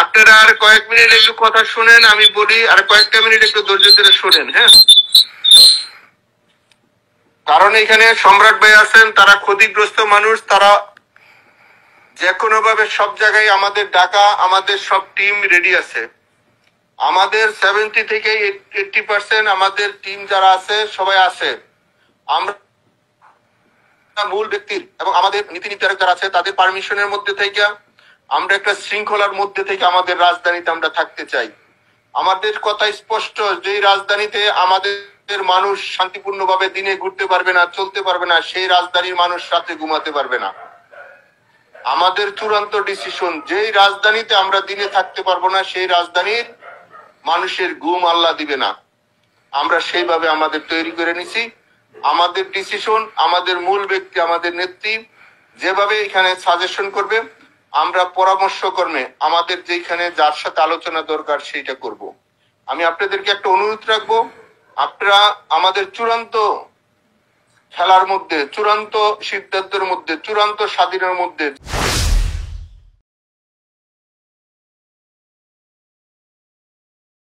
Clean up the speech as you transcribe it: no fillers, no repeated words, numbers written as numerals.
আপনারা আর কয়েক মিনিট একটু কথা শুনেন, আমি বলি, আর কয়েকটা মিনিট একটু ধৈর্য ধরে শুনেন। হ্যাঁ, কারণ এখানে সম্রাট ভাই আছেন, তারা ক্ষতিগ্রস্ত মানুষ, তারা যে কোনো ভাবে সব জায়গায় আমাদের ডাকা, আমাদের সব টিম রেডি আছে। আমাদের 70 থেকে 80% আমাদের টিম যারা আছে সবাই আছে। আমরা মূল ব্যক্তির এবং আমাদের নীতি নির্ধারক যারা আছে তাদের পারমিশনের মধ্যে থেকে আমরা একটা শৃঙ্খলার মধ্যে থেকে আমাদের রাজধানীতে আমরা থাকতে চাই। আমাদের কথা স্পষ্ট, যে রাজধানীতে আমাদের মানুষ শান্তিপূর্ণভাবে দিনে ঘুরতে পারবে না, চলতে পারবে না, সেই রাজধানীর মানুষ রাতে ঘুমাতে পারবে না। আমাদের চূড়ান্ত ডিসিশন, যেই রাজধানীতে আমরা দিনে থাকতে পারবো না, সেই রাজধানীর মানুষের ঘুম আল্লাহ দিবে না। আমরা সেইভাবে আমাদের তৈরি করে নিছি। আমাদের ডিসিশন, আমাদের মূল ব্যক্তি, আমাদের নেত্রী যেভাবে এখানে সাজেশন করবে, আমরা পরামর্শ কর্মে আমাদের যেখানে যার সাথে আলোচনা দরকার সেইটা করব। আমি আপনাদেরকে একটা অনুরোধ রাখবো, আপনারা আমাদের চূড়ান্ত খেলার মধ্যে, চূড়ান্ত সিদ্ধান্তের মধ্যে, চূড়ান্ত স্বাধীনের মধ্যে